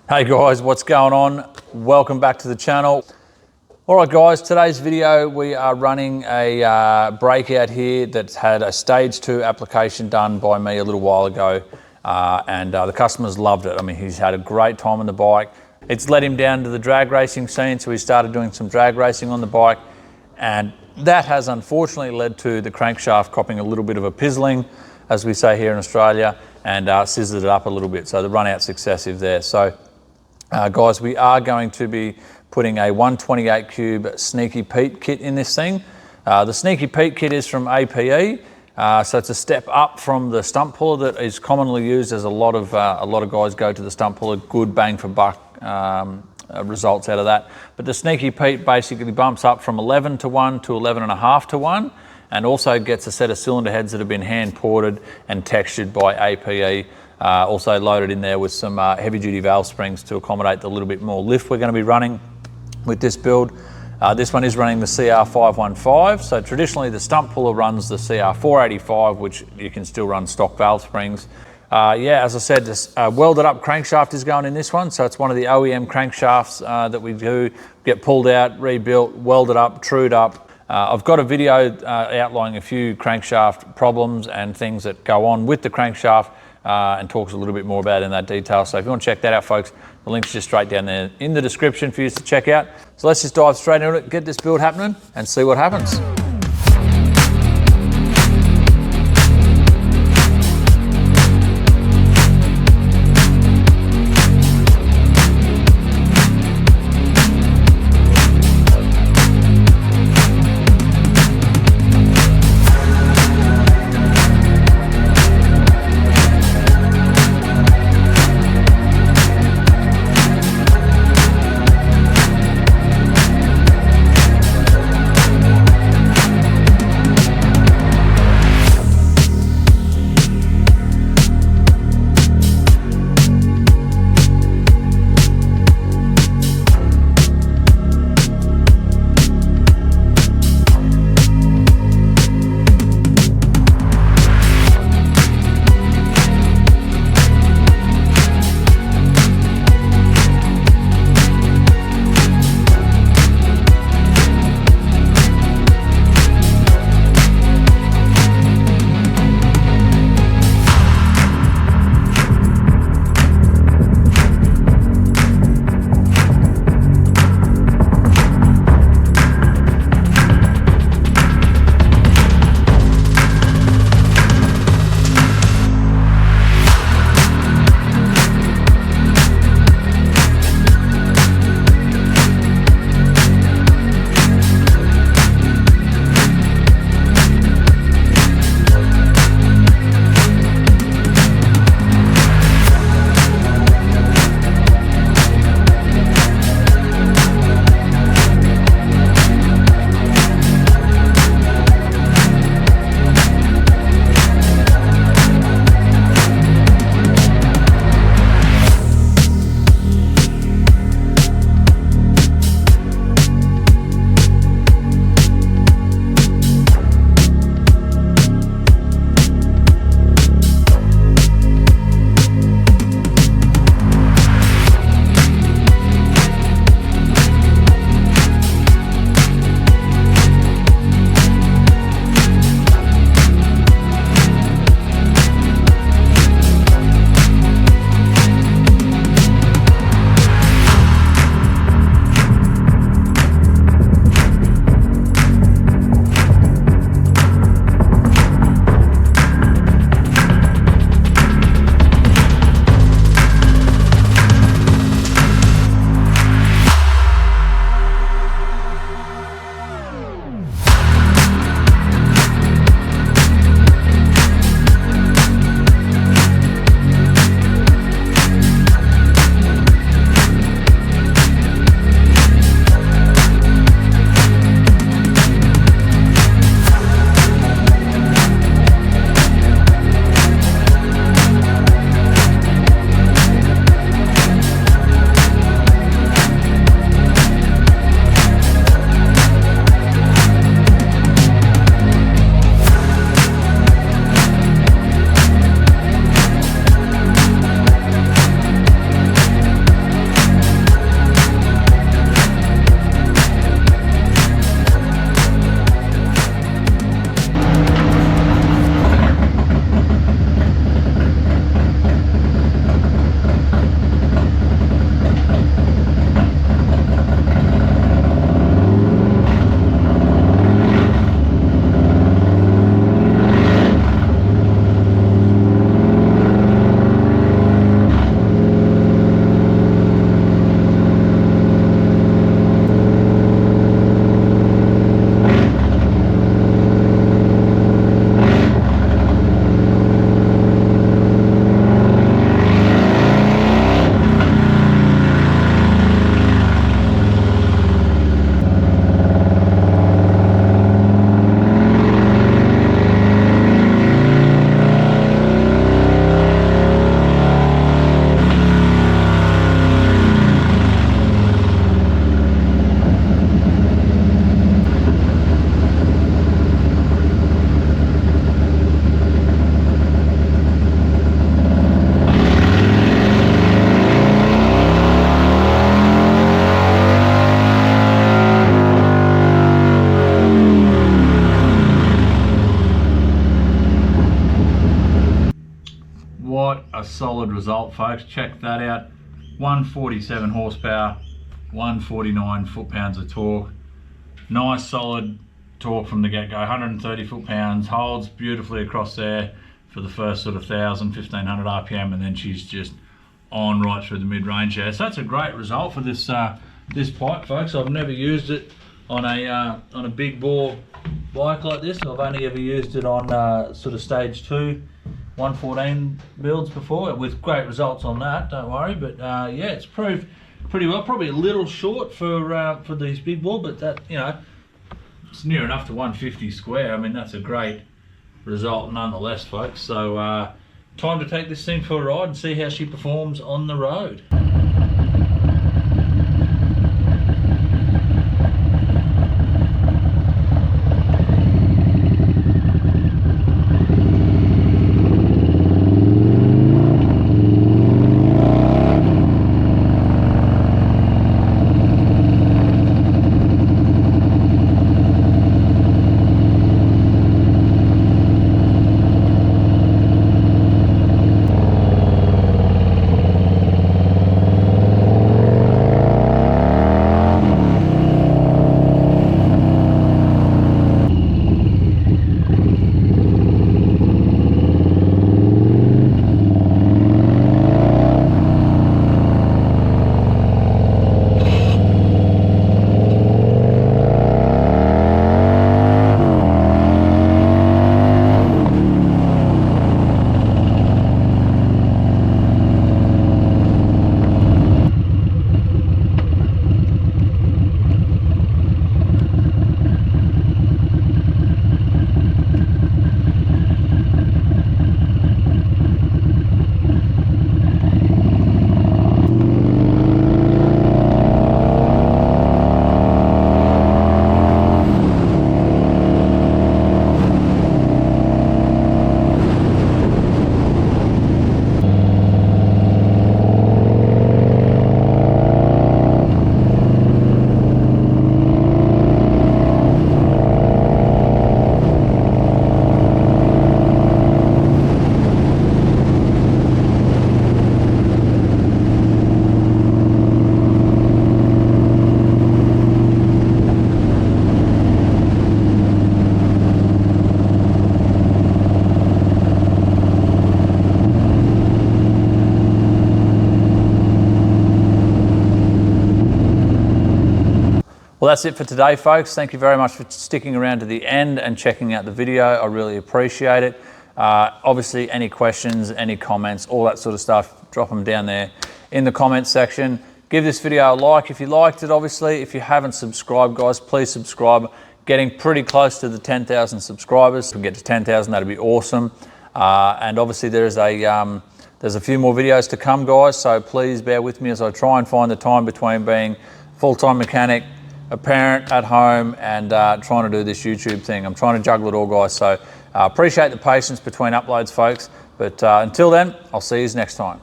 Hey guys, what's going on? Welcome back to the channel. All right guys, today's video we are running a breakout here that's had a stage 2 application done by me a little while ago, and the customer's loved it. I mean, he's had a great time on the bike. It's led him down to the drag racing scene, so he started doing some drag racing on the bike, and that has unfortunately led to the crankshaft copping a little bit of a pizzling, as we say here in Australia, and scissored it up a little bit, so the run out's excessive there. So guys, we are going to be putting a 128 cube Sneaky Pete kit in this thing. The Sneaky Pete kit is from APE, so it's a step up from the stump puller that is commonly used, as a lot of guys go to the stump puller. Good bang for buck results out of that. But the Sneaky Pete basically bumps up from 11 to 1 to 11.5 to 1, and also gets a set of cylinder heads that have been hand ported and textured by APE. Also loaded in there with some heavy duty valve springs to accommodate the little bit more lift we're going to be running with this build. This one is running the CR485. So traditionally the stump puller runs the CR485, which you can still run stock valve springs. Yeah, as I said, this welded up crankshaft is going in this one. So it's one of the OEM crankshafts that we do get pulled out, rebuilt, welded up, trued up. I've got a video outlining a few crankshaft problems and things that go on with the crankshaft, and talks a little bit more about it in that detail. So if you want to check that out, folks, the link's just straight down there in the description for you to check out. So let's just dive straight into it, get this build happening and see what happens. result, folks. Check that out. 147 horsepower, 149 foot-pounds of torque. Nice solid torque from the get-go, 130 foot-pounds, holds beautifully across there for the first sort of 1,000–1,500 RPM, and then she's just on right through the mid-range there. So that's a great result for this this pipe, folks. I've never used it on a big bore bike like this. I've only ever used it on sort of stage 2 114 builds before, with great results on that, don't worry. But yeah, it's proved pretty well. Probably a little short for these big bore, but that, you know, it's near enough to 150 square. I mean, that's a great result nonetheless, folks. So time to take this thing for a ride and see how she performs on the road. Well, that's it for today, folks. Thank you very much for sticking around to the end and checking out the video. I really appreciate it. Obviously, any questions, any comments, all that sort of stuff, drop them down there in the comments section. Give this video a like if you liked it, obviously. If you haven't subscribed, guys, please subscribe. Getting pretty close to the 10,000 subscribers. If we get to 10,000, that'd be awesome. And obviously there's a few more videos to come, guys, so please bear with me as I try and find the time between being full-time mechanic, a parent at home, and trying to do this YouTube thing. I'm trying to juggle it all, guys, so appreciate the patience between uploads, folks. But until then, I'll see you next time.